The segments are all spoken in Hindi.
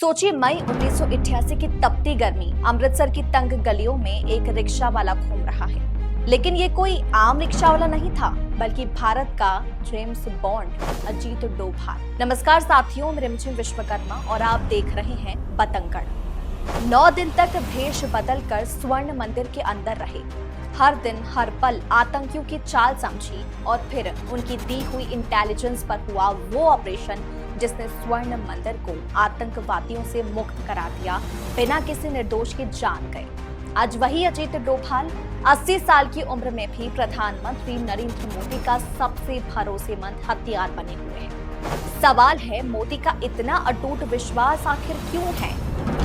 सोचिए मई 1988 की तपती गर्मी, अमृतसर की तंग गलियों में एक रिक्शा वाला घूम रहा है। लेकिन ये कोई आम रिक्शा वाला नहीं था, बल्कि भारत का जेम्स बॉन्ड अजीत डोभाल। नमस्कार साथियों, मैं रिमझिम विश्वकर्मा और आप देख रहे हैं बतंगड़। 9 दिन तक भेष बदलकर स्वर्ण मंदिर के अंदर रहे। हर दिन हर पल आतंकियों की चाल समझी और फिर उनकी दी हुई इंटेलिजेंस पर हुआ वो ऑपरेशन जिसने स्वर्ण मंदिर को आतंकवादियों से मुक्त करा दिया, बिना किसी निर्दोष के जान गए। आज वही अजीत डोभाल 80 साल की उम्र में भी प्रधानमंत्री नरेंद्र मोदी का सबसे भरोसेमंद हथियार बने हुए हैं। सवाल है, मोदी का इतना अटूट विश्वास आखिर क्यों है?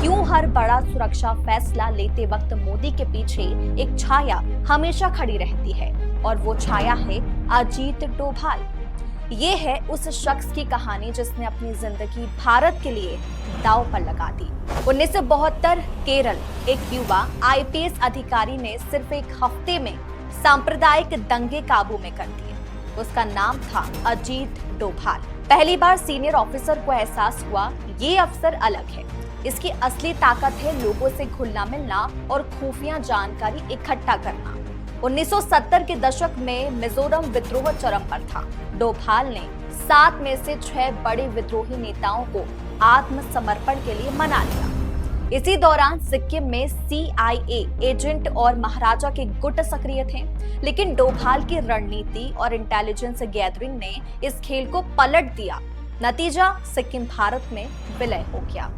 क्यों हर बड़ा सुरक्षा फैसला लेते वक्त मोदी के पीछे एक छाया हमेशा खड़ी रहती है, और वो छाया है अजीत डोभाल। ये है उस शख्स की कहानी जिसने अपनी जिंदगी भारत के लिए दांव पर लगा दी। 1972 केरल, एक युवा आईपीएस अधिकारी ने सिर्फ एक हफ्ते में सांप्रदायिक दंगे काबू में कर दिए। उसका नाम था अजीत डोभाल। पहली बार सीनियर ऑफिसर को एहसास हुआ, ये अफसर अलग है। इसकी असली ताकत है लोगों से घुलना मिलना और खुफिया जानकारी इकट्ठा करना। 1970 के दशक में मिजोरम विद्रोह चरम पर था। डोभाल ने 7 में से 6 बड़े विद्रोही नेताओं को आत्मसमर्पण के लिए मना लिया। इसी दौरान सिक्किम में CIA एजेंट और महाराजा के गुट सक्रिय थे, लेकिन डोभाल की रणनीति और इंटेलिजेंस गैदरिंग ने इस खेल को पलट दिया। नतीजा, सिक्किम भारत में विलय हो गया।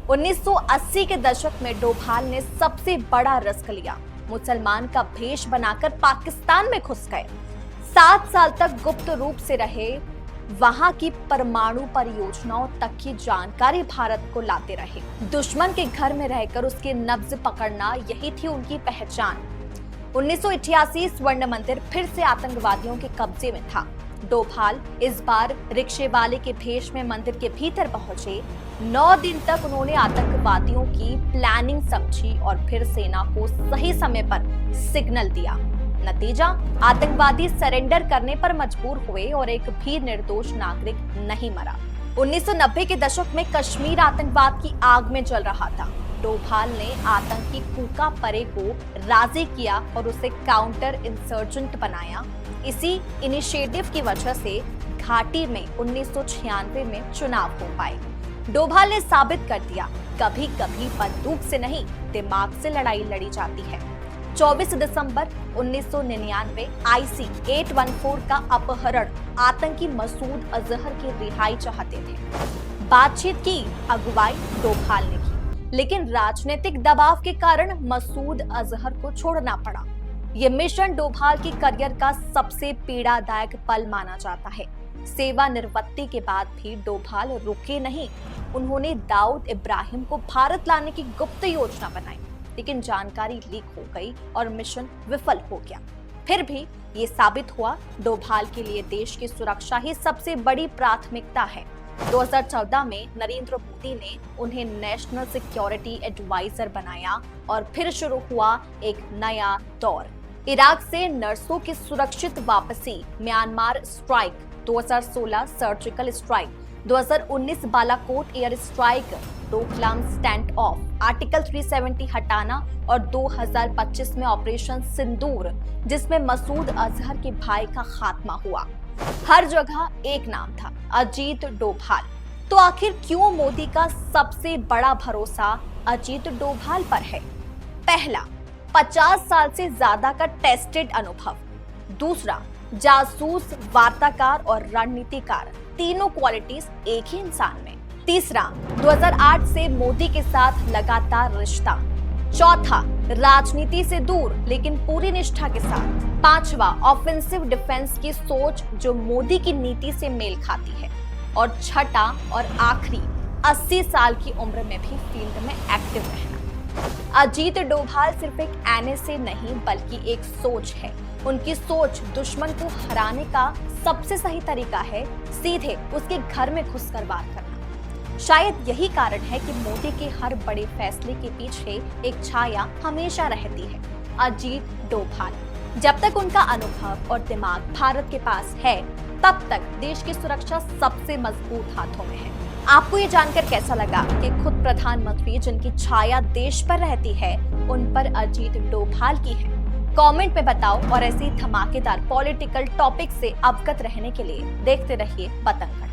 1980 के दशक में डोभाल ने सबसे बड़ा रिस्क लिया। मुसलमान का भेष बनाकर पाकिस्तान में घुस गए। 7 साल तक गुप्त रूप से रहे, वहां की परमाणु परियोजनाओं तक की जानकारी भारत को लाते रहे। दुश्मन के घर में रहकर उसकी नब्ज पकड़ना, यही थी उनकी पहचान। 1988 स्वर्ण मंदिर फिर से आतंकवादियों के कब्जे में था। डोभाल इस बार रिक्शे वाले के भेष में मंदिर के भीतर पहुंचे। 9 दिन तक उन्होंने आतंकवादियों की प्लानिंग समझी और फिर सेना को सही समय पर सिग्नल दिया। नतीजा, आतंकवादी सरेंडर करने पर मजबूर हुए और एक भी निर्दोष नागरिक नहीं मरा। 1990 के दशक में कश्मीर आतंकवाद की आग में जल रहा था। डोभाल ने आतंकी कूका परे को राजी किया और उसे काउंटर इंसर्जेंट बनाया। इसी इनिशिएटिव की वजह से घाटी में 1996 में चुनाव हो पाए। डोभाल ने साबित कर दिया, कभी कभी बंदूक से नहीं, दिमाग से लड़ाई लड़ी जाती है। 24 दिसंबर 1999 IC 814 का अपहरण आतंकी मसूद अजहर की रिहाई चाहते थे। बातचीत की अगुवाई डोभाल ने की, लेकिन राजनीतिक दबाव के कारण मसूद अजहर को छोड़ना पड़ा। ये मिशन डोभाल की करियर का सबसे पीड़ादायक पल माना जाता है। सेवानिवृत्ति के बाद भी डोभाल रुके नहीं। उन्होंने दाऊद इब्राहिम को भारत लाने की गुप्त योजना बनाई, लेकिन जानकारी लीक हो गई और मिशन विफल हो गया। फिर भी ये साबित हुआ, डोभाल के लिए देश की सुरक्षा ही सबसे बड़ी प्राथमिकता है। 2014 में नरेंद्र मोदी ने उन्हें नेशनल सिक्योरिटी एडवाइजर बनाया और फिर शुरू हुआ एक नया दौर। इराक से नर्सों की सुरक्षित वापसी, Myanmar strike, 2016 surgical strike, 2019 Balakot air strike, Doklam stand of, article 370 हटाना और 2025 में ऑपरेशन सिंदूर, जिसमें मसूद अजहर के भाई का खात्मा हुआ। हर जगह एक नाम था, अजीत डोभाल। तो आखिर क्यों मोदी का सबसे बड़ा भरोसा अजीत डोभाल पर है? पहला, 50 साल से ज्यादा का टेस्टेड अनुभव। दूसरा, जासूस, वार्ताकार और रणनीतिकार, तीनों क्वालिटीज एक ही इंसान में। तीसरा, 2008 से मोदी के साथ लगातार रिश्ता। चौथा, राजनीति से दूर लेकिन पूरी निष्ठा के साथ। पांचवा, ऑफेंसिव डिफेंस की सोच जो मोदी की नीति से मेल खाती है। और छठा और आखिरी, 80 साल की उम्र में भी फील्ड में एक्टिव रहना। अजीत डोभाल सिर्फ एक NSA नहीं, बल्कि एक सोच है। उनकी सोच दुश्मन को हराने का सबसे सही तरीका है सीधे उसके घर में घुसकर वार करना। शायद यही कारण है कि मोदी के हर बड़े फैसले के पीछे एक छाया हमेशा रहती है, अजीत डोभाल। जब तक उनका अनुभव और दिमाग भारत के पास है, तब तक देश की सुरक्षा सबसे मजबूत हाथों में है। आपको ये जानकर कैसा लगा कि खुद प्रधानमंत्री जिनकी छाया देश पर रहती है उन पर अजीत डोभाल की है? कमेंट में बताओ और ऐसी धमाकेदार पॉलिटिकल टॉपिक से अवगत रहने के लिए देखते रहिए पतंगड़।